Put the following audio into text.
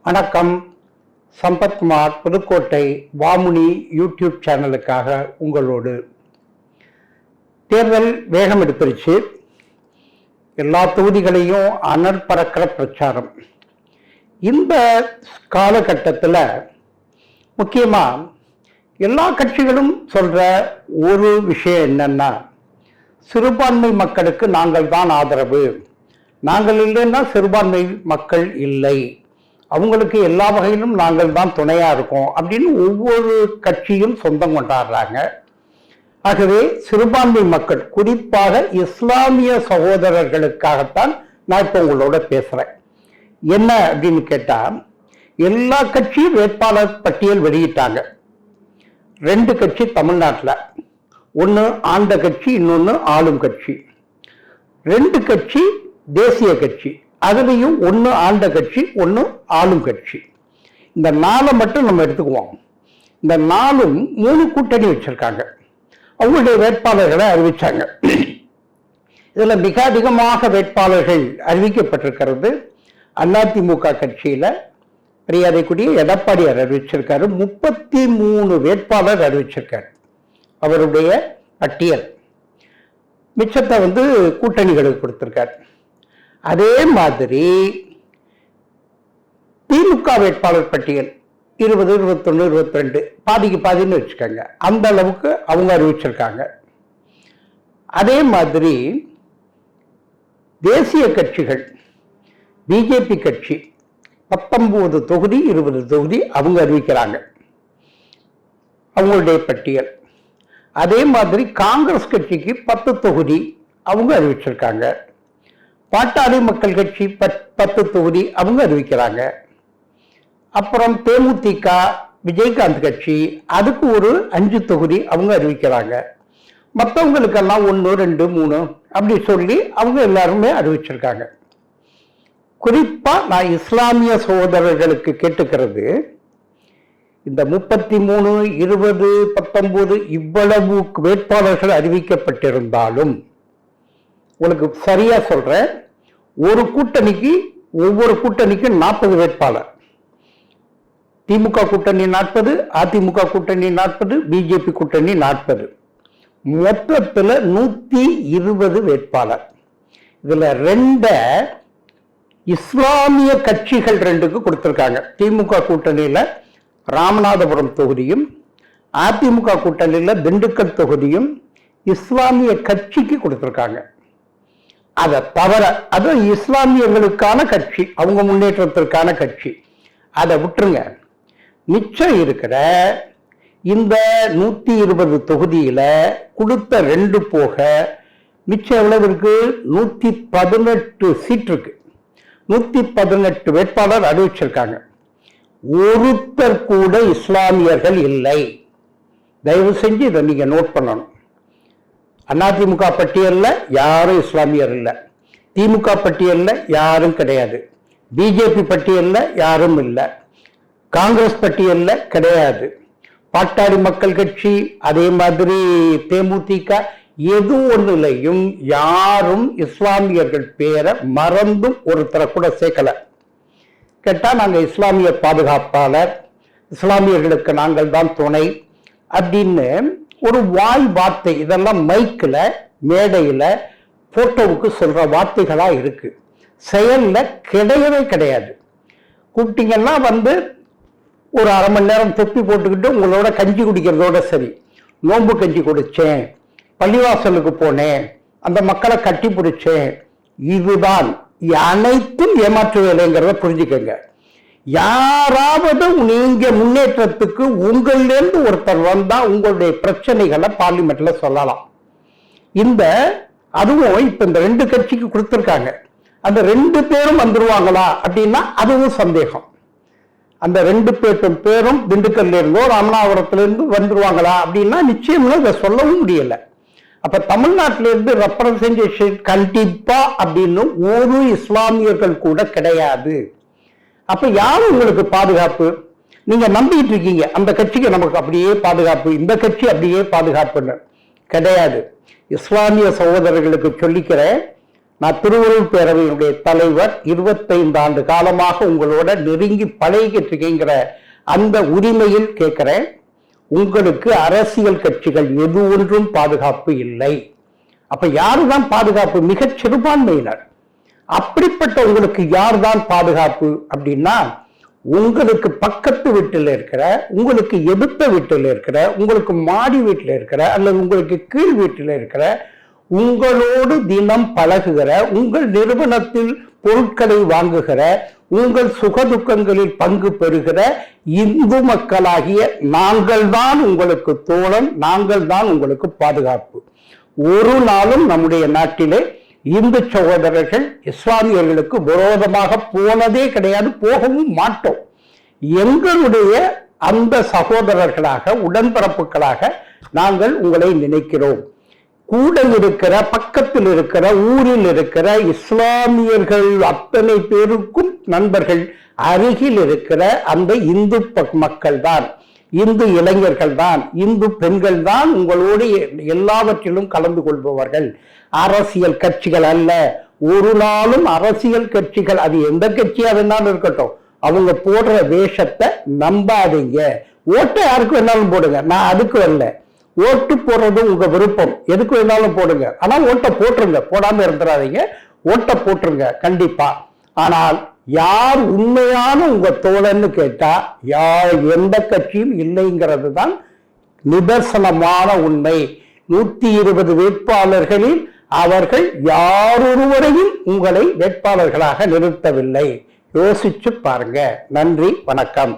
வணக்கம். சம்பத்குமார், புதுக்கோட்டை வாமுனி யூடியூப் சேனலுக்காக உங்களோடு. தேர்தல் வேகம் எடுத்துருச்சு. எல்லா தொகுதிகளையும் அனல் பறக்கிற பிரச்சாரம். இந்த காலகட்டத்தில் முக்கியமாக எல்லா கட்சிகளும் சொல்கிற ஒரு விஷயம் என்னன்னா, சிறுபான்மை மக்களுக்கு நாங்கள் தான் ஆதரவு, நாங்கள் இல்லைன்னா சிறுபான்மை மக்கள் இல்லை, அவங்களுக்கு எல்லா வகையிலும் நாங்கள் தான் துணையாக இருக்கோம் அப்படின்னு ஒவ்வொரு கட்சியும் சொந்தம் கொண்டாடுறாங்க. ஆகவே சிறுபான்மை மக்கள், குறிப்பாக இஸ்லாமிய சகோதரர்களுக்காகத்தான் நான் இப்போ உங்களோட பேசுகிறேன். என்ன அப்படின்னு கேட்டால், எல்லா கட்சியும் வேட்பாளர் பட்டியல் வெளியிட்டாங்க. 2 கட்சி தமிழ்நாட்டில், ஒன்று ஆண்ட கட்சி, இன்னொன்று ஆளும் கட்சி. 2 கட்சி தேசிய கட்சி, அதுலேயும் ஒன்று ஆண்ட கட்சி, ஒன்று ஆளும் கட்சி. இந்த 4 மட்டும் நம்ம எடுத்துக்குவோம். இந்த 4ம் 3 கூட்டணி வச்சிருக்காங்க. அவங்களுடைய வேட்பாளர்களை அறிவிச்சாங்க. இதில் மிக அதிகமாக வேட்பாளர்கள் அறிவிக்கப்பட்டிருக்கிறது அதிமுக கட்சியில் மரியாதைக்குரிய எடப்பாடியார் அறிவிச்சிருக்காரு. 33 வேட்பாளர் அறிவிச்சிருக்காரு அவருடைய பட்டியல். மிச்சத்தை கூட்டணிகளுக்கு கொடுத்திருக்காரு. அதே மாதிரி திமுக வேட்பாளர் பட்டியல் 20, 21, 22 பாதிக்கு பாதின்னு வச்சுக்கோங்க, அந்த அளவுக்கு அவங்க அறிவிச்சிருக்காங்க. அதே மாதிரி தேசிய கட்சிகள், பிஜேபி கட்சி 19 தொகுதி, 20 தொகுதி அவங்க அறிவிக்கிறாங்க, அவங்களுடைய பட்டியல். அதே மாதிரி காங்கிரஸ் கட்சிக்கு 10 தொகுதி அவங்க அறிவிச்சிருக்காங்க. பாட்டாளி மக்கள் கட்சி 10 தொகுதி அவங்க அறிவிக்கிறாங்க. அப்புறம் தேமுதிக, விஜயகாந்த் கட்சி, அதுக்கு ஒரு 5 தொகுதி அவங்க அறிவிக்கிறாங்க. மற்றவங்களுக்கெல்லாம் 1, 2, 3 அப்படி சொல்லி அவங்க எல்லாருமே அறிவிச்சிருக்காங்க. குறிப்பா நான் இஸ்லாமிய சகோதரர்களுக்கு கேட்டுக்கிறது, இந்த 33, 20, 19 இவ்வளவு வேட்பாளர்கள் அறிவிக்கப்பட்டிருந்தாலும், உங்களுக்கு சரியா சொல்றேன், ஒவ்வொரு கூட்டணிக்கு 40 வேட்பாளர். திமுக கூட்டணி 40, அதிமுக கூட்டணி 40, பிஜேபி கூட்டணி 40, மொத்தத்தில் 120 வேட்பாளர். இதுல 2 இஸ்லாமிய கட்சிகள் 2க்கு கொடுத்திருக்காங்க. திமுக கூட்டணியில ராமநாதபுரம் தொகுதியும், அதிமுக கூட்டணியில திண்டுக்கல் தொகுதியும் இஸ்லாமிய கட்சிக்கு கொடுத்திருக்காங்க. அதை தவிர அது இஸ்லாமியர்களுக்கான கட்சி, அவங்க முன்னேற்றத்திற்கான கட்சி. அதை விட்டுருங்க. மிச்சம் இருக்கிற இந்த 120 தொகுதியில கொடுத்த 2 போக மிச்சம் எவ்வளவு இருக்கு? 118 சீட் இருக்கு. 118 வேட்பாளர் அறிவிச்சிருக்காங்க. ஒருத்தர் கூட இஸ்லாமியர்கள் இல்லை. தயவு செஞ்சு இதை நீங்க நோட் பண்ணணும். அதிமுக பட்டியல்ல யாரும் இஸ்லாமியர் இல்லை, திமுக பட்டியல்ல யாரும் கிடையாது, பிஜேபி பட்டியல்ல யாரும் இல்லை, காங்கிரஸ் பட்டியல்ல கிடையாது, பாட்டாளி மக்கள் கட்சி, அதே மாதிரி தேமுதிக, எது ஒன்றுலையும் யாரும் இஸ்லாமியர்கள் பேரை மறந்தும் ஒருத்தரை கூட சேர்க்கல. கேட்டா நாங்க இஸ்லாமிய பாதுகாப்பாளர், இஸ்லாமியர்களுக்கு நாங்கள் தான் துணை அப்படின்னு ஒரு வாய் வார்த்தை. இதெல்லாம் மைக்கில், மேடையில், போட்டோவுக்கு சொல்ற வார்த்தைகளா இருக்கு. செயல்ல கிடையவே கிடையாது. கூப்பிட்டீங்கன்னா ஒரு அரை மணி நேரம் தொப்பி போட்டுக்கிட்டு உங்களோட கஞ்சி குடிக்கிறதோட சரி. நோன்பு கஞ்சி குடிச்சேன், பள்ளிவாசலுக்கு போனேன், அந்த மக்களை கட்டி பிடிச்சேன், இதுதான். அனைத்தும் ஏமாற்று வேலைங்கிறத புரிஞ்சுக்கங்க. யாராவது நீங்க முன்னேற்றத்துக்கு உங்களிலிருந்து ஒருத்தர் வந்தா உங்களுடைய பிரச்சனைகளை பார்லிமெண்ட்ல சொல்லலாம். அதுவும் இப்ப இந்த 2 கட்சிக்கு கொடுத்திருக்காங்க. அந்த 2 பேரும் வந்துருவாங்களா அப்படின்னா அதுவும் சந்தேகம். அந்த 2 பேரும் திண்டுக்கல்ல இருந்தோ ராமநாதபுரத்துல வந்துருவாங்களா அப்படின்னா நிச்சயமா இதை சொல்லவும் முடியல. அப்ப தமிழ்நாட்டிலிருந்து ரெப்ரசன்டேஷன் கண்டிப்பா அப்படின்னு ஒரு இஸ்லாமியர்கள் கூட கிடையாது. அப்ப யாரு உங்களுக்கு பாதுகாப்பு? நீங்க நம்பிட்டு இருக்கீங்க அந்த கட்சிக்கு நமக்கு அப்படியே பாதுகாப்பு, இந்த கட்சி அப்படியே பாதுகாப்புன்னு. கிடையாது. இஸ்லாமிய சகோதரர்களுக்கு சொல்லிக்கிறேன், நான் திருவள்ளுவர் பேரவையினுடைய தலைவர், 25 ஆண்டு காலமாக உங்களோட நெருங்கி பழகிட்டு இருக்கேங்கிற அந்த உரிமையில் கேட்கிறேன். உங்களுக்கு அரசியல் கட்சிகள் எது ஒன்றும் பாதுகாப்பு இல்லை. அப்ப யாருதான் பாதுகாப்பு? மிகச் சிறுபான்மையினர். அப்படிப்பட்ட உங்களுக்கு யார்தான் பாதுகாப்பு அப்படின்னா, உங்களுக்கு பக்கத்து வீட்டில் இருக்கிற, உங்களுக்கு எதிர்த்த வீட்டில் இருக்கிற, உங்களுக்கு மாடி வீட்டில் இருக்கிற அல்லது உங்களுக்கு கீழ் வீட்டில் இருக்கிற, உங்களோடு தினம் பழகுகிற, உங்கள் நிறுவனத்தில் பொருட்களை வாங்குகிற, உங்கள் சுகதுக்கங்களில் பங்கு பெறுகிற இந்து மக்களாகிய நாங்கள் தான் உங்களுக்கு தோழன், நாங்கள் தான் உங்களுக்கு பாதுகாப்பு. ஒரு நாளும் நம்முடைய நாட்டிலே இந்து சகோதரர்கள் இஸ்லாமியர்களுக்கு விரோதமாக போனதே கிடையாது, போகவும் மாட்டோம். எங்களுடைய அந்த சகோதரர்களாக, உடன்பிறப்புகளாக நாங்கள் உங்களை நினைக்கிறோம். கூட இருக்கிற, பக்கத்தில் இருக்கிற, ஊரில் இருக்கிற இஸ்லாமியர்கள் அத்தனை பேருக்கும் நண்பர்கள். அருகில் இருக்கிற அந்த இந்து மக்கள் தான், இந்து இளைஞர்கள் தான், இந்து பெண்கள் தான் உங்களோடு எல்லாவற்றிலும் கலந்து கொள்பவர்கள். அரசியல் கட்சிகள் அல்ல. ஒரு நாளும் அரசியல் கட்சிகள், அது எந்த கட்சியா வேணாலும் இருக்கட்டும், அவங்க போடுற வேஷத்தை நம்பாதீங்க. ஓட்டை யாருக்கு வேணாலும் போடுங்க, நான் அதுக்கு வரல. ஓட்டு போடுறது உங்க விருப்பம், எதுக்கு வேணாலும் போடுங்க. ஆனா ஓட்டை போட்டுருங்க, போடாம இருந்துடாதீங்க, ஓட்டை போட்டுருங்க கண்டிப்பா. ஆனால் யார் உண்மையான உங்க தோழன்னு கேட்டா யார் எந்த கட்சியும் இல்லைங்கிறது தான் நிதர்சனமான உண்மை. 120 வேட்பாளர்களில் அவர்கள் யாரொருவரையும் உங்களை வேட்பாளர்களாக நிறுத்தவில்லை. யோசிச்சு பாருங்க. நன்றி, வணக்கம்.